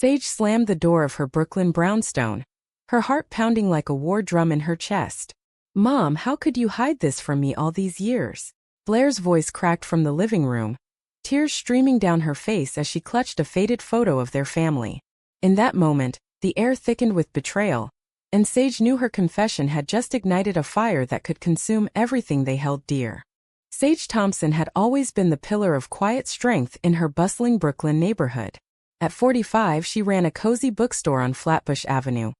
Sage slammed the door of her Brooklyn brownstone, her heart pounding like a war drum in her chest. "Mom, how could you hide this from me all these years?" Blair's voice cracked from the living room, tears streaming down her face as she clutched a faded photo of their family. In that moment, the air thickened with betrayal, and Sage knew her confession had just ignited a fire that could consume everything they held dear. Sage Thompson had always been the pillar of quiet strength in her bustling Brooklyn neighborhood. At 45, she ran a cozy bookstore on Flatbush Avenue,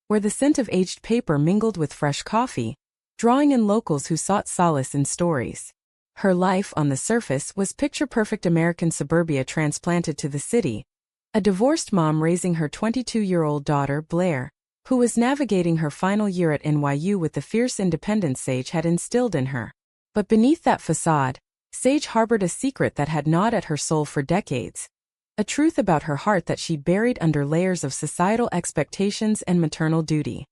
where the scent of aged paper mingled with fresh coffee, drawing in locals who sought solace in stories. Her life, on the surface, was picture-perfect American suburbia transplanted to the city, a divorced mom raising her 22-year-old daughter, Blair, who was navigating her final year at NYU with the fierce independence Sage had instilled in her. But beneath that facade, Sage harbored a secret that had gnawed at her soul for decades, a truth about her heart that she'd buried under layers of societal expectations and maternal duty.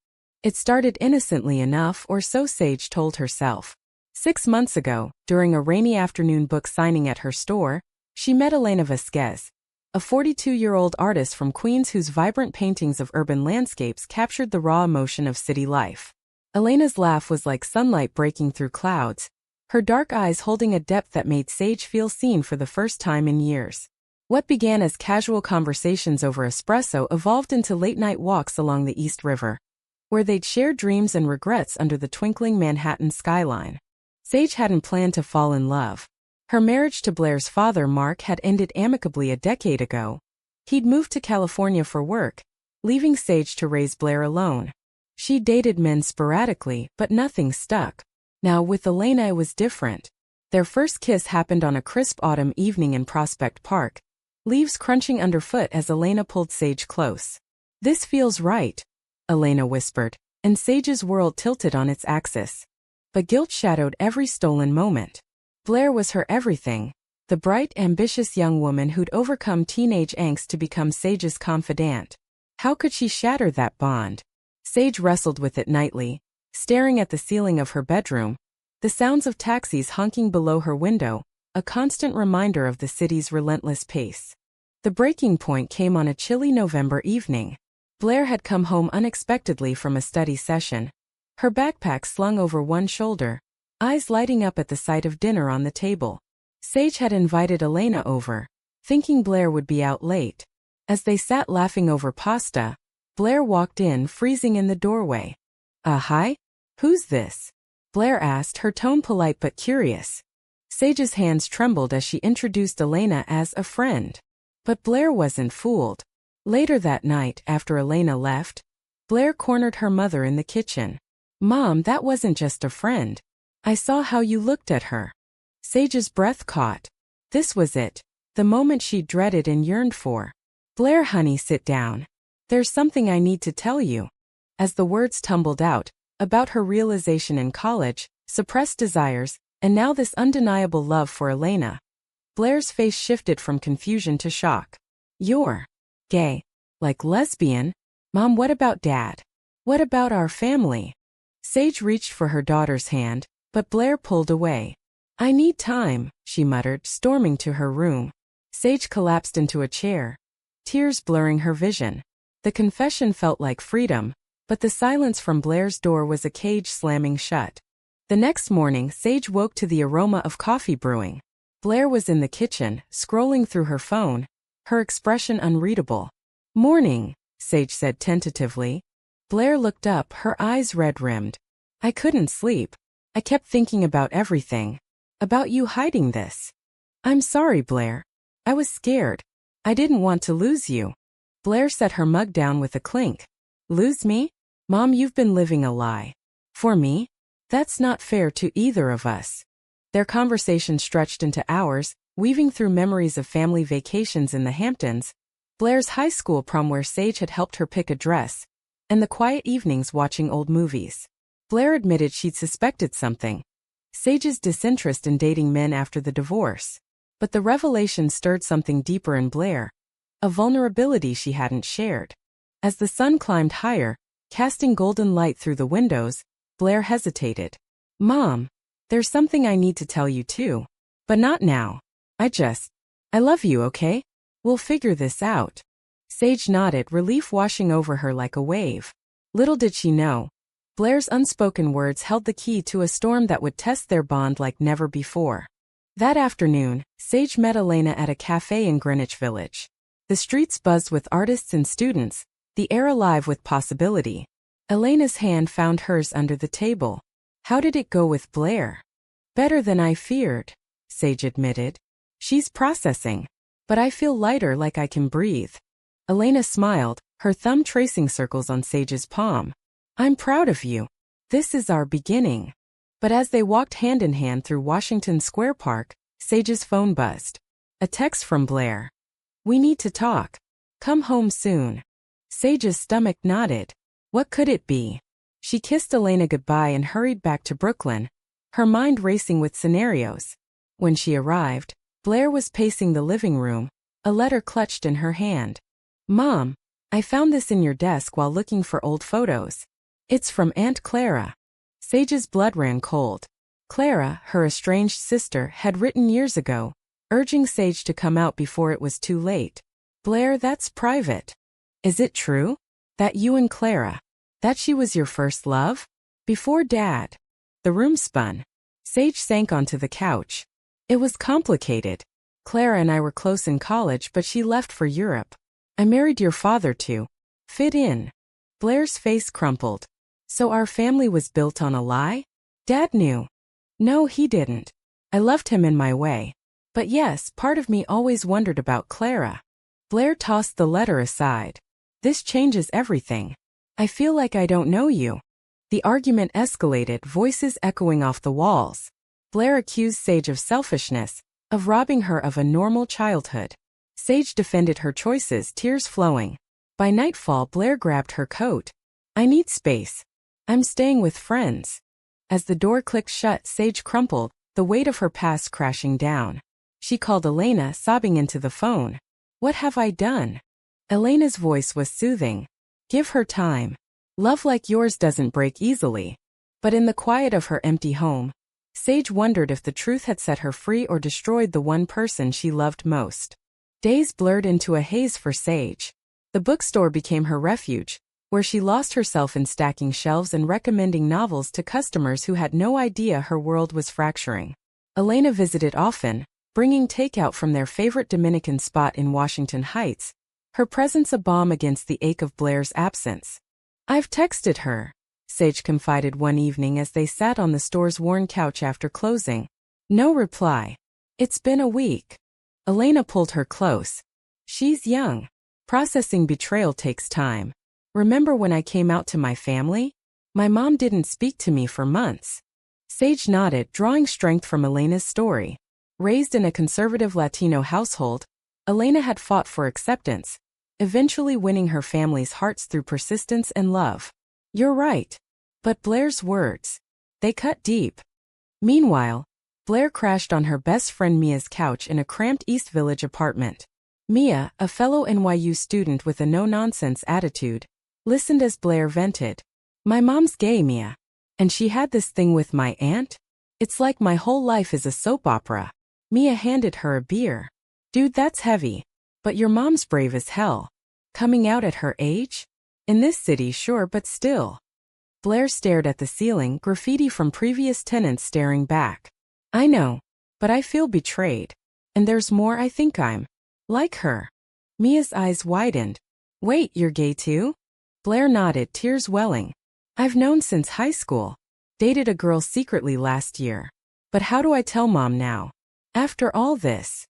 It started innocently enough, or so Sage told herself. 6 months ago, during a rainy afternoon book signing at her store, she met Elena Vasquez, a 42-year-old artist from Queens whose vibrant paintings of urban landscapes captured the raw emotion of city life. Elena's laugh was like sunlight breaking through clouds, her dark eyes holding a depth that made Sage feel seen for the first time in years. What began as casual conversations over espresso evolved into late-night walks along the East River, where they'd share dreams and regrets under the twinkling Manhattan skyline. Sage hadn't planned to fall in love. Her marriage to Blair's father, Mark, had ended amicably a decade ago. He'd moved to California for work, leaving Sage to raise Blair alone. She dated men sporadically, but nothing stuck. Now, with Elena it was different. Their first kiss happened on a crisp autumn evening in Prospect Park, leaves crunching underfoot as Elena pulled Sage close. "This feels right," Elena whispered, and Sage's world tilted on its axis. But guilt shadowed every stolen moment. Blair was her everything, the bright, ambitious young woman who'd overcome teenage angst to become Sage's confidant. How could she shatter that bond? Sage wrestled with it nightly, staring at the ceiling of her bedroom, the sounds of taxis honking below her window, a constant reminder of the city's relentless pace. The breaking point came on a chilly November evening. Blair had come home unexpectedly from a study session, her backpack slung over one shoulder, eyes lighting up at the sight of dinner on the table. Sage had invited Elena over, thinking Blair would be out late. As they sat laughing over pasta, Blair walked in, freezing in the doorway. Hi? Who's this?" Blair asked, her tone polite but curious. Sage's hands trembled as she introduced Elena as a friend. But Blair wasn't fooled. Later that night, after Elena left, Blair cornered her mother in the kitchen. "Mom, that wasn't just a friend. I saw how you looked at her." Sage's breath caught. This was it, the moment she dreaded and yearned for. "Blair, honey, sit down. There's something I need to tell you." As the words tumbled out, about her realization in college, suppressed desires, and now this undeniable love for Elena, Blair's face shifted from confusion to shock. "You're gay? Like lesbian? Mom, what about Dad? What about our family?" Sage reached for her daughter's hand, but Blair pulled away. "I need time," she muttered, storming to her room. Sage collapsed into a chair, tears blurring her vision. The confession felt like freedom, but the silence from Blair's door was a cage slamming shut. The next morning, Sage woke to the aroma of coffee brewing. Blair was in the kitchen, scrolling through her phone, her expression unreadable. "Morning," Sage said tentatively. Blair looked up, her eyes red-rimmed. "I couldn't sleep. I kept thinking about everything. About you hiding this." "I'm sorry, Blair. I was scared. I didn't want to lose you." Blair set her mug down with a clink. "Lose me? Mom, you've been living a lie. For me? That's not fair to either of us." Their conversation stretched into hours, weaving through memories of family vacations in the Hamptons, Blair's high school prom where Sage had helped her pick a dress, and the quiet evenings watching old movies. Blair admitted she'd suspected something. Sage's disinterest in dating men after the divorce. But the revelation stirred something deeper in Blair, a vulnerability she hadn't shared. As the sun climbed higher, casting golden light through the windows, Blair hesitated. "Mom, there's something I need to tell you too. But not now. I love you, okay? We'll figure this out." Sage nodded, relief washing over her like a wave. Little did she know, Blair's unspoken words held the key to a storm that would test their bond like never before. That afternoon, Sage met Elena at a cafe in Greenwich Village. The streets buzzed with artists and students, the air alive with possibility. Elena's hand found hers under the table. How did it go with Blair? Better than I feared, Sage admitted. She's processing. But I feel lighter, like I can breathe. Elena smiled, her thumb tracing circles on Sage's palm. I'm proud of you. This is our beginning. But as they walked hand in hand through Washington Square Park, Sage's phone buzzed. A text from Blair. We need to talk. Come home soon. Sage's stomach knotted. What could it be? She kissed Elena goodbye and hurried back to Brooklyn, her mind racing with scenarios. When she arrived, Blair was pacing the living room, a letter clutched in her hand. Mom, I found this in your desk while looking for old photos. It's from Aunt Clara. Sage's blood ran cold. Clara, her estranged sister, had written years ago, urging Sage to come out before it was too late. Blair, that's private. Is it true? That you and Clara? That she was your first love? Before Dad? The room spun. Sage sank onto the couch. It was complicated. Clara and I were close in college, but she left for Europe. I married your father to fit in. Blair's face crumpled. So our family was built on a lie? Dad knew. No, he didn't. I loved him in my way. But yes, part of me always wondered about Clara. Blair tossed the letter aside. This changes everything. I feel like I don't know you. The argument escalated, voices echoing off the walls. Blair accused Sage of selfishness, of robbing her of a normal childhood. Sage defended her choices, tears flowing. By nightfall, Blair grabbed her coat. I need space. I'm staying with friends. As the door clicked shut, Sage crumpled, the weight of her past crashing down. She called Elena, sobbing into the phone. What have I done? Elena's voice was soothing. Give her time. Love like yours doesn't break easily. But in the quiet of her empty home, Sage wondered if the truth had set her free or destroyed the one person she loved most. Days blurred into a haze for Sage. The bookstore became her refuge, where she lost herself in stacking shelves and recommending novels to customers who had no idea her world was fracturing. Elena visited often, bringing takeout from their favorite Dominican spot in Washington Heights, her presence a balm against the ache of Blair's absence. I've texted her, Sage confided one evening as they sat on the store's worn couch after closing. No reply. It's been a week. Elena pulled her close. She's young. Processing betrayal takes time. Remember when I came out to my family? My mom didn't speak to me for months. Sage nodded, drawing strength from Elena's story. Raised in a conservative Latino household, Elena had fought for acceptance, eventually winning her family's hearts through persistence and love. You're right. But Blair's words, they cut deep. Meanwhile, Blair crashed on her best friend Mia's couch in a cramped East Village apartment. Mia, a fellow NYU student with a no-nonsense attitude, listened as Blair vented. My mom's gay, Mia. And she had this thing with my aunt? It's like my whole life is a soap opera. Mia handed her a beer. Dude, that's heavy. But your mom's brave as hell. Coming out at her age? In this city, sure, but still. Blair stared at the ceiling, graffiti from previous tenants staring back. I know. But I feel betrayed. And there's more. I think I'm like her. Mia's eyes widened. Wait, you're gay too? Blair nodded, tears welling. I've known since high school. Dated a girl secretly last year. But how do I tell Mom now? After all this.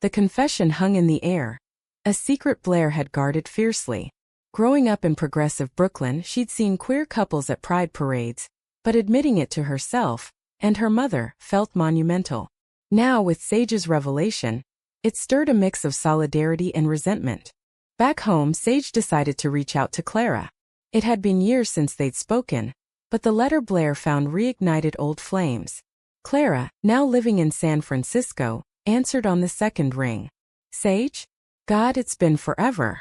The confession hung in the air. A secret Blair had guarded fiercely. Growing up in progressive Brooklyn, she'd seen queer couples at pride parades, but admitting it to herself, and her mother, felt monumental. Now, with Sage's revelation, it stirred a mix of solidarity and resentment. Back home, Sage decided to reach out to Clara. It had been years since they'd spoken, but the letter Blair found reignited old flames. Clara, now living in San Francisco, answered on the second ring. Sage? God, it's been forever.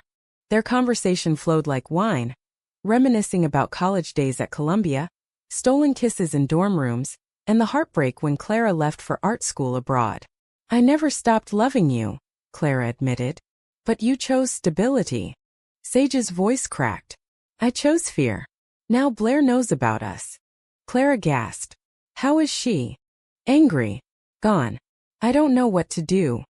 Their conversation flowed like wine, reminiscing about college days at Columbia, stolen kisses in dorm rooms, and the heartbreak when Clara left for art school abroad. I never stopped loving you, Clara admitted. But you chose stability. Sage's voice cracked. I chose fear. Now Blair knows about us. Clara gasped. How is she? Angry. Gone. I don't know what to do.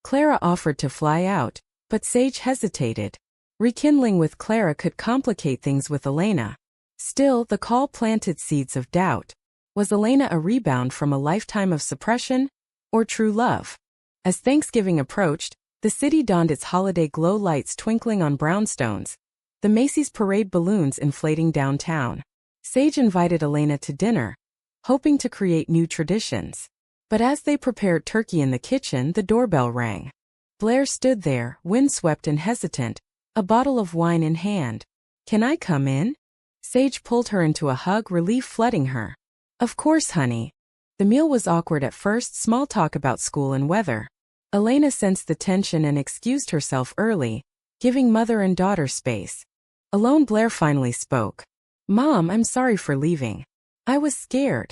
Clara offered to fly out, but Sage hesitated. Rekindling with Clara could complicate things with Elena. Still, the call planted seeds of doubt. Was Elena a rebound from a lifetime of suppression, or true love? As Thanksgiving approached, the city donned its holiday glow, lights twinkling on brownstones, the Macy's parade balloons inflating downtown. Sage invited Elena to dinner, hoping to create new traditions. But as they prepared turkey in the kitchen, the doorbell rang. Blair stood there, windswept and hesitant, a bottle of wine in hand. Can I come in? Sage pulled her into a hug, relief flooding her. Of course, honey. The meal was awkward at first, small talk about school and weather. Elena sensed the tension and excused herself early, giving mother and daughter space. Alone, Blair finally spoke. Mom, I'm sorry for leaving. I was scared.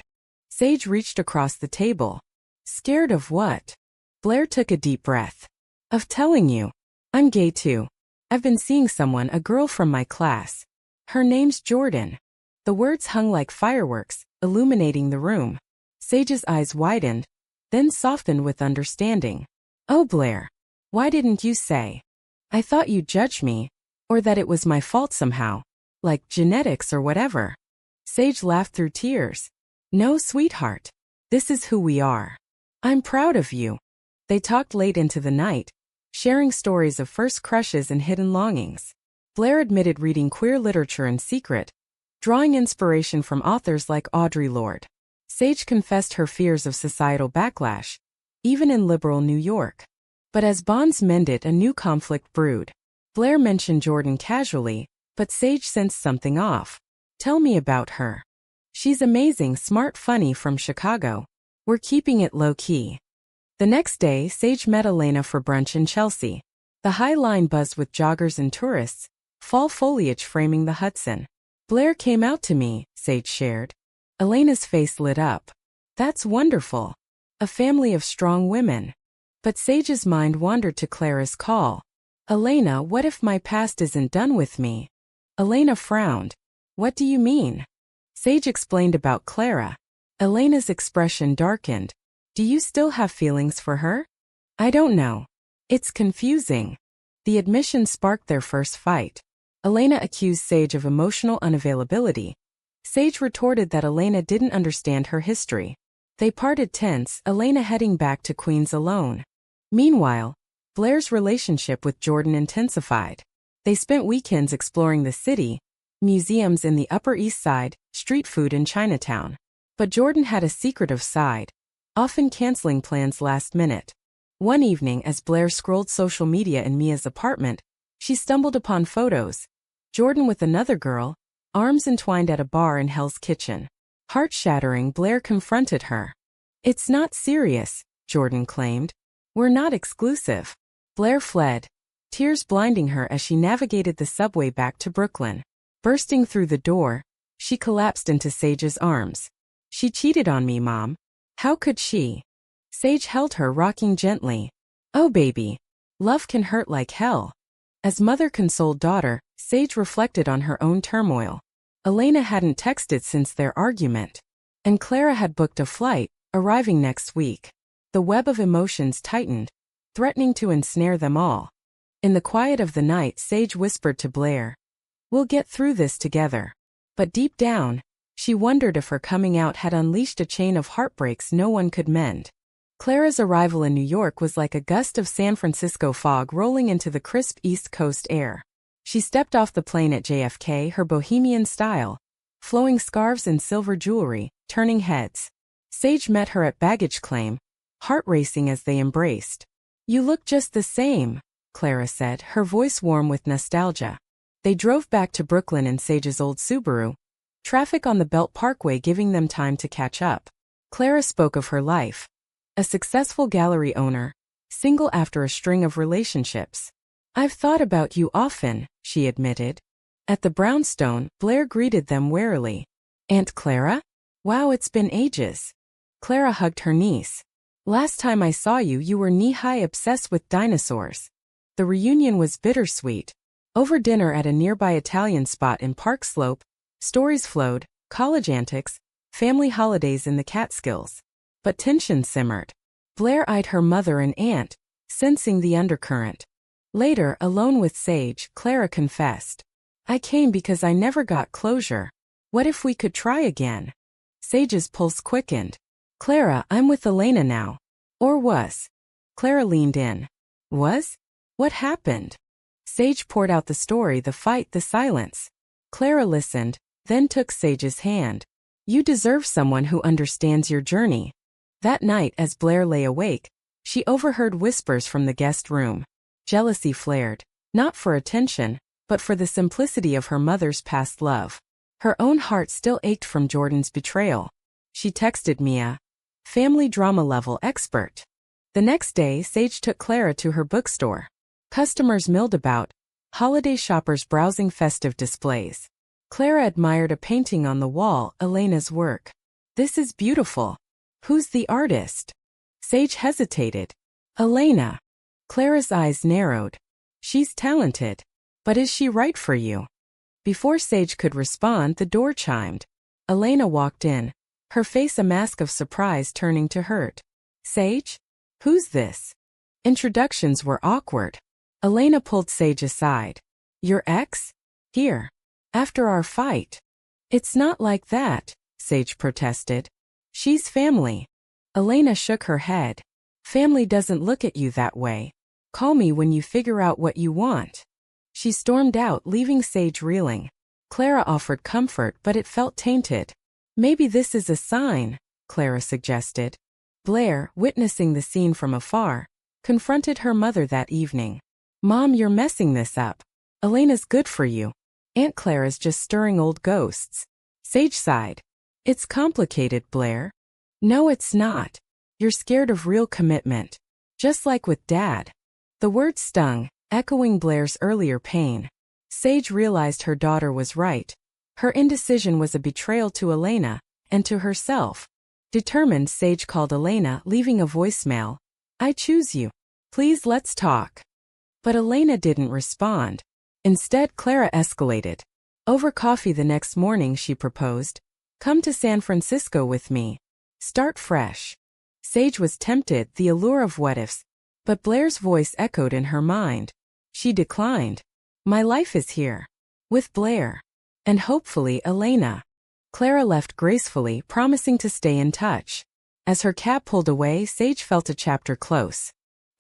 Sage reached across the table. Scared of what? Blair took a deep breath. Of telling you. I'm gay too. I've been seeing someone, a girl from my class. Her name's Jordan. The words hung like fireworks, illuminating the room. Sage's eyes widened, then softened with understanding. Oh, Blair. Why didn't you say? I thought you'd judge me, or that it was my fault somehow, like genetics or whatever. Sage laughed through tears. No, sweetheart. This is who we are. I'm proud of you. They talked late into the night, sharing stories of first crushes and hidden longings. Blair admitted reading queer literature in secret, drawing inspiration from authors like Audre Lorde. Sage confessed her fears of societal backlash, even in liberal New York. But as bonds mended, a new conflict brewed. Blair mentioned Jordan casually, but Sage sensed something off. Tell me about her. She's amazing, smart, funny, from Chicago. We're keeping it low-key. The next day, Sage met Elena for brunch in Chelsea. The High Line buzzed with joggers and tourists, fall foliage framing the Hudson. Blair came out to me, Sage shared. Elena's face lit up. That's wonderful. A family of strong women. But Sage's mind wandered to Clara's call. Elena, what if my past isn't done with me? Elena frowned. What do you mean? Sage explained about Clara. Elena's expression darkened. Do you still have feelings for her? I don't know. It's confusing. The admission sparked their first fight. Elena accused Sage of emotional unavailability. Sage retorted that Elena didn't understand her history. They parted tense, Elena heading back to Queens alone. Meanwhile, Blair's relationship with Jordan intensified. They spent weekends exploring the city, museums in the Upper East Side, street food in Chinatown. But Jordan had a secretive side, often canceling plans last minute. One evening, as Blair scrolled social media in Mia's apartment, she stumbled upon photos. Jordan with another girl, arms entwined at a bar in Hell's Kitchen. Heart-shattering, Blair confronted her. It's not serious, Jordan claimed. We're not exclusive. Blair fled, tears blinding her as she navigated the subway back to Brooklyn. Bursting through the door, she collapsed into Sage's arms. She cheated on me, Mom. How could she? Sage held her, rocking gently. Oh, baby. Love can hurt like hell. As mother consoled daughter, Sage reflected on her own turmoil. Elena hadn't texted since their argument. And Clara had booked a flight, arriving next week. The web of emotions tightened, threatening to ensnare them all. In the quiet of the night, Sage whispered to Blair, "We'll get through this together." But deep down, she wondered if her coming out had unleashed a chain of heartbreaks no one could mend. Clara's arrival in New York was like a gust of San Francisco fog rolling into the crisp East Coast air. She stepped off the plane at JFK, her bohemian style, flowing scarves and silver jewelry, turning heads. Sage met her at baggage claim, heart racing as they embraced. "You look just the same," Clara said, her voice warm with nostalgia. They drove back to Brooklyn in Sage's old Subaru, traffic on the Belt Parkway giving them time to catch up. Clara spoke of her life. A successful gallery owner, single after a string of relationships. "I've thought about you often," she admitted. At the brownstone, Blair greeted them warily. "Aunt Clara? Wow, it's been ages." Clara hugged her niece. "Last time I saw you, you were knee-high obsessed with dinosaurs." The reunion was bittersweet. Over dinner at a nearby Italian spot in Park Slope, stories flowed, college antics, family holidays in the Catskills. But tension simmered. Blair eyed her mother and aunt, sensing the undercurrent. Later, alone with Sage, Clara confessed. I came because I never got closure. What if we could try again? Sage's pulse quickened. Clara, I'm with Elena now. Or was. Clara leaned in. Was? What happened? Sage poured out the story, the fight, the silence. Clara listened, then took Sage's hand. You deserve someone who understands your journey. That night, as Blair lay awake, she overheard whispers from the guest room. Jealousy flared, not for attention, but for the simplicity of her mother's past love. Her own heart still ached from Jordan's betrayal. She texted Mia, family drama level expert. The next day, Sage took Clara to her bookstore. Customers milled about, holiday shoppers browsing festive displays. Clara admired a painting on the wall, Elena's work. This is beautiful. Who's the artist? Sage hesitated. Elena. Clara's eyes narrowed. She's talented. But is she right for you? Before Sage could respond, the door chimed. Elena walked in, her face a mask of surprise turning to hurt. Sage? Who's this? Introductions were awkward. Elena pulled Sage aside. Your ex? Here. After our fight. It's not like that, Sage protested. She's family. Elena shook her head. Family doesn't look at you that way. Call me when you figure out what you want. She stormed out, leaving Sage reeling. Clara offered comfort, but it felt tainted. Maybe this is a sign, Clara suggested. Blair, witnessing the scene from afar, confronted her mother that evening. Mom, you're messing this up. Elena's good for you. Aunt Clara's just stirring old ghosts. Sage sighed. It's complicated, Blair. No, it's not. You're scared of real commitment. Just like with Dad. The word stung, echoing Blair's earlier pain. Sage realized her daughter was right. Her indecision was a betrayal to Elena, and to herself. Determined, Sage called Elena, leaving a voicemail. I choose you. Please, let's talk. But Elena didn't respond. Instead, Clara escalated. Over coffee the next morning, she proposed. Come to San Francisco with me. Start fresh. Sage was tempted, the allure of what-ifs. But Blair's voice echoed in her mind. She declined. My life is here. With Blair. And hopefully Elena. Clara left gracefully, promising to stay in touch. As her cab pulled away, Sage felt a chapter close.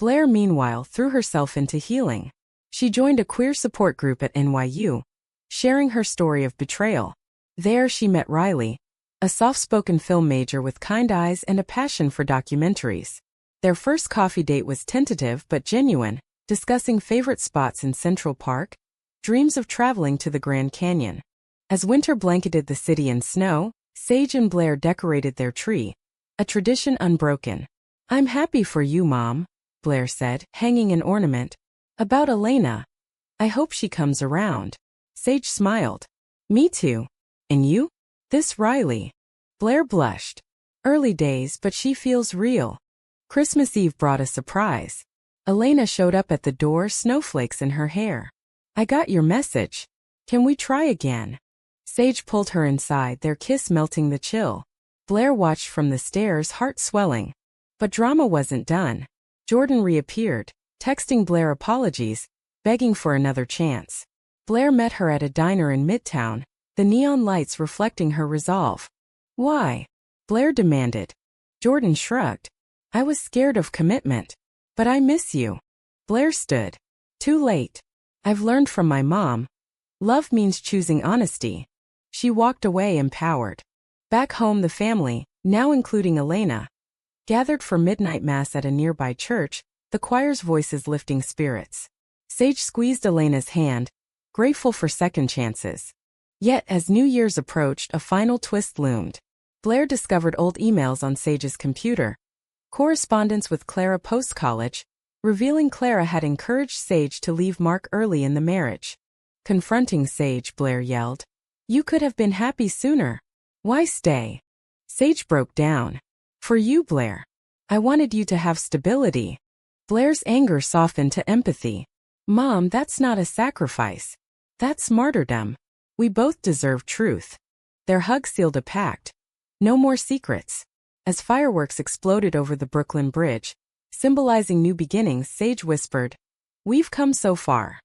Blair, meanwhile, threw herself into healing. She joined a queer support group at NYU, sharing her story of betrayal. There she met Riley, a soft-spoken film major with kind eyes and a passion for documentaries. Their first coffee date was tentative but genuine, discussing favorite spots in Central Park, dreams of traveling to the Grand Canyon. As winter blanketed the city in snow, Sage and Blair decorated their tree, a tradition unbroken. I'm happy for you, Mom, Blair said, hanging an ornament. About Elena. I hope she comes around. Sage smiled. Me too. And you? This Riley. Blair blushed. Early days, but she feels real. Christmas Eve brought a surprise. Elena showed up at the door, snowflakes in her hair. I got your message. Can we try again? Sage pulled her inside, their kiss melting the chill. Blair watched from the stairs, heart swelling. But drama wasn't done. Jordan reappeared, texting Blair apologies, begging for another chance. Blair met her at a diner in Midtown, the neon lights reflecting her resolve. Why? Blair demanded. Jordan shrugged. I was scared of commitment. But I miss you. Blair stood. Too late. I've learned from my mom. Love means choosing honesty. She walked away empowered. Back home, the family, now including Elena, gathered for midnight mass at a nearby church, the choir's voices lifting spirits. Sage squeezed Elena's hand, grateful for second chances. Yet, as New Year's approached, a final twist loomed. Blair discovered old emails on Sage's computer. Correspondence with Clara post-college, revealing Clara had encouraged Sage to leave Mark early in the marriage. Confronting Sage, Blair yelled. You could have been happy sooner. Why stay? Sage broke down. For you, Blair. I wanted you to have stability. Blair's anger softened to empathy. Mom, that's not a sacrifice. That's martyrdom. We both deserve truth. Their hug sealed a pact. No more secrets. As fireworks exploded over the Brooklyn Bridge, symbolizing new beginnings, Sage whispered, "We've come so far."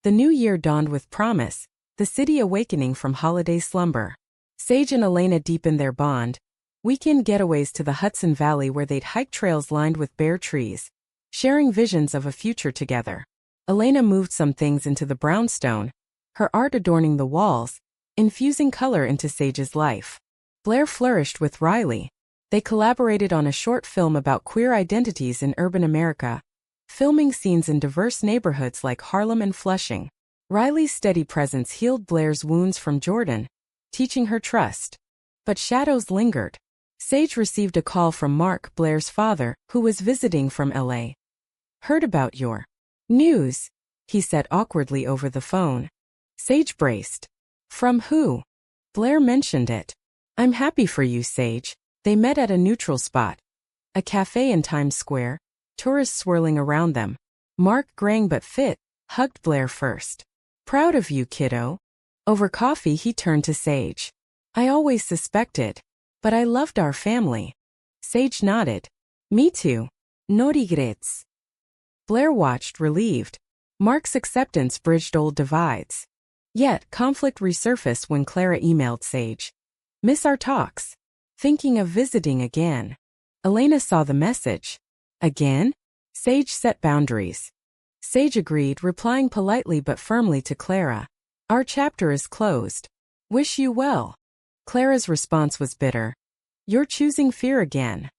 The new year dawned with promise, the city awakening from holiday slumber. Sage and Elena deepened their bond. Weekend getaways to the Hudson Valley where they'd hike trails lined with bare trees, sharing visions of a future together. Elena moved some things into the brownstone, her art adorning the walls, infusing color into Sage's life. Blair flourished with Riley. They collaborated on a short film about queer identities in urban America, filming scenes in diverse neighborhoods like Harlem and Flushing. Riley's steady presence healed Blair's wounds from Jordan, teaching her trust. But shadows lingered. Sage received a call from Mark, Blair's father, who was visiting from LA. "Heard about your news," he said awkwardly over the phone. Sage braced. "From who?" Blair mentioned it. "I'm happy for you, Sage." They met at a neutral spot, a cafe in Times Square, tourists swirling around them. Mark, graying but fit, hugged Blair first. "Proud of you, kiddo." Over coffee he turned to Sage. "I always suspected. But I loved our family." Sage nodded. "Me too. No regrets." Blair watched, relieved. Mark's acceptance bridged old divides. Yet, conflict resurfaced when Clara emailed Sage. "Miss our talks. Thinking of visiting again." Elena saw the message. "Again?" Sage set boundaries. Sage agreed, replying politely but firmly to Clara. "Our chapter is closed. Wish you well." Clara's response was bitter. "You're choosing fear again."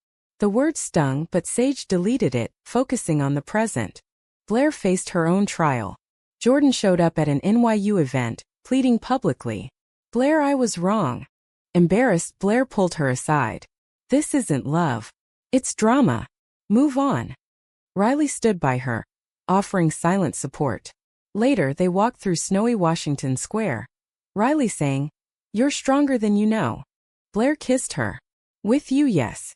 The word stung, but Sage deleted it, focusing on the present. Blair faced her own trial. Jordan showed up at an NYU event, pleading publicly. "Blair, I was wrong." Embarrassed, Blair pulled her aside. "This isn't love. It's drama. Move on." Riley stood by her, offering silent support. Later, they walked through snowy Washington Square. Riley saying, "You're stronger than you know." Blair kissed her. "With you, yes."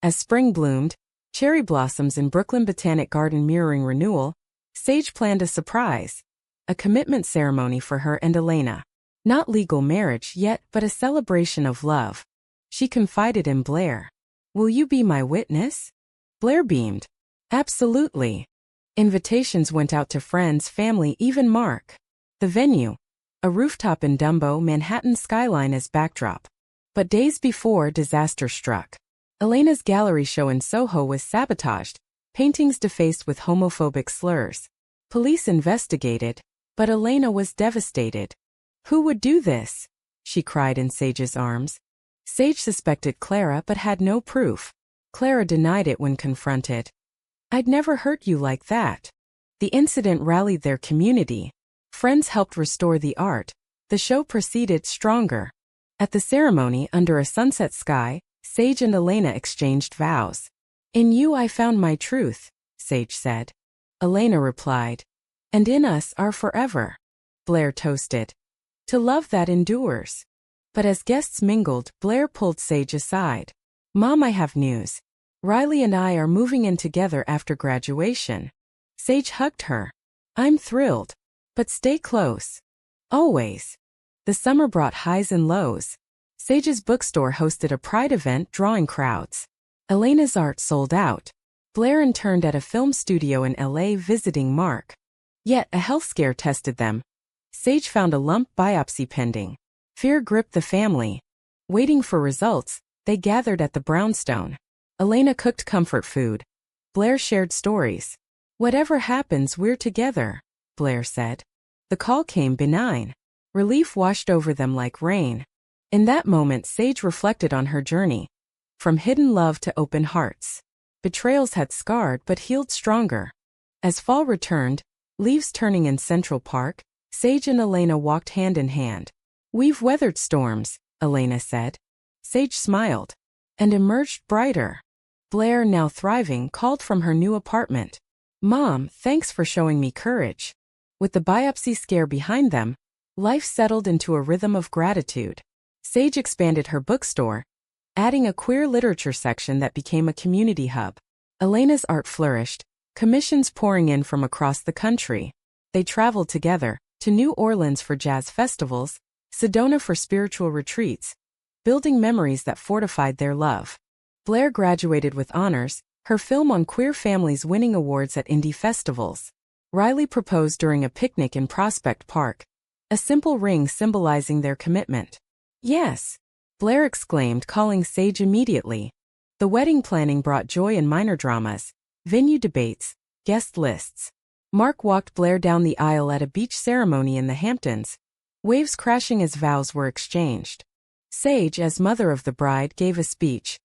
As spring bloomed, cherry blossoms in Brooklyn Botanic Garden mirroring renewal, Sage planned a surprise. A commitment ceremony for her and Elena. Not legal marriage yet, but a celebration of love. She confided in Blair. "Will you be my witness?" Blair beamed. "Absolutely." Invitations went out to friends, family, even Mark. The venue. A rooftop in Dumbo, Manhattan skyline as backdrop. But days before, disaster struck. Elena's gallery show in Soho was sabotaged, paintings defaced with homophobic slurs. Police investigated, but Elena was devastated. "Who would do this?" she cried in Sage's arms. Sage suspected Clara but had no proof. Clara denied it when confronted. "I'd never hurt you like that." The incident rallied their community. Friends helped restore the art. The show proceeded stronger. At the ceremony, under a sunset sky, Sage and Elena exchanged vows. "In you I found my truth," Sage said. Elena replied, "And in us are forever." Blair toasted. "To love that endures." But as guests mingled, Blair pulled Sage aside. "Mom, I have news. Riley and I are moving in together after graduation." Sage hugged her. "I'm thrilled. But stay close. Always." The summer brought highs and lows. Sage's bookstore hosted a Pride event drawing crowds. Elena's art sold out. Blair interned at a film studio in LA visiting Mark. Yet a health scare tested them. Sage found a lump biopsy pending. Fear gripped the family. Waiting for results, they gathered at the brownstone. Elena cooked comfort food. Blair shared stories. "Whatever happens, we're together," Blair said. The call came benign. Relief washed over them like rain. In that moment, Sage reflected on her journey. From hidden love to open hearts. Betrayals had scarred but healed stronger. As fall returned, leaves turning in Central Park, Sage and Elena walked hand in hand. "We've weathered storms," Elena said. Sage smiled. And emerged brighter. Blair, now thriving, called from her new apartment. "Mom, thanks for showing me courage." With the biopsy scare behind them, life settled into a rhythm of gratitude. Sage expanded her bookstore, adding a queer literature section that became a community hub. Elena's art flourished, commissions pouring in from across the country. They traveled together to New Orleans for jazz festivals, Sedona for spiritual retreats, building memories that fortified their love. Blair graduated with honors, her film on queer families winning awards at indie festivals. Riley proposed during a picnic in Prospect Park, a simple ring symbolizing their commitment. "Yes," Blair exclaimed, calling Sage immediately. The wedding planning brought joy in minor dramas, venue debates, guest lists. Mark walked Blair down the aisle at a beach ceremony in the Hamptons, waves crashing as vows were exchanged. Sage, as mother of the bride, gave a speech.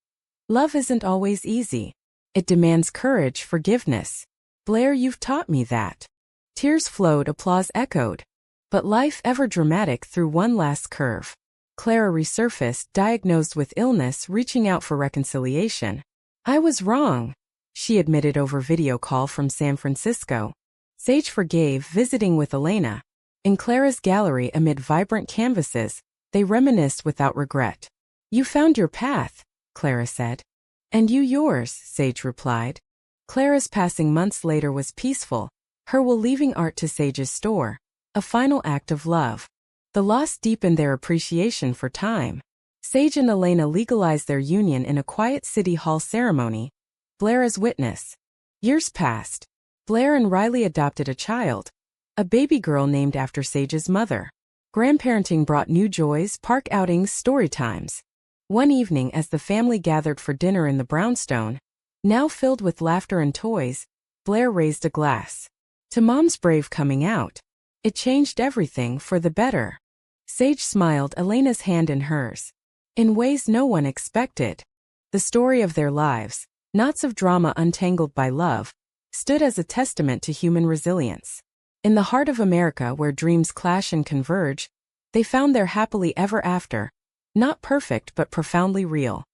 "Love isn't always easy. It demands courage, forgiveness. Blair, you've taught me that." Tears flowed, applause echoed. But life ever dramatic through one last curve. Clara resurfaced, diagnosed with illness, reaching out for reconciliation. "I was wrong," she admitted over video call from San Francisco. Sage forgave, visiting with Elena. In Clara's gallery amid vibrant canvases, they reminisced without regret. "You found your path," Clara said. "And you yours," Sage replied. Clara's passing months later was peaceful, her will leaving art to Sage's store, a final act of love. The loss deepened their appreciation for time. Sage and Elena legalized their union in a quiet city hall ceremony, Blair as witness. Years passed. Blair and Riley adopted a child, a baby girl named after Sage's mother. Grandparenting brought new joys, park outings, story times. One evening, as the family gathered for dinner in the brownstone, now filled with laughter and toys, Blair raised a glass. "To Mom's brave coming out. It changed everything for the better." Sage smiled, Elena's hand in hers. In ways no one expected. The story of their lives, knots of drama untangled by love, stood as a testament to human resilience. In the heart of America, where dreams clash and converge, they found their happily ever after, not perfect but profoundly real.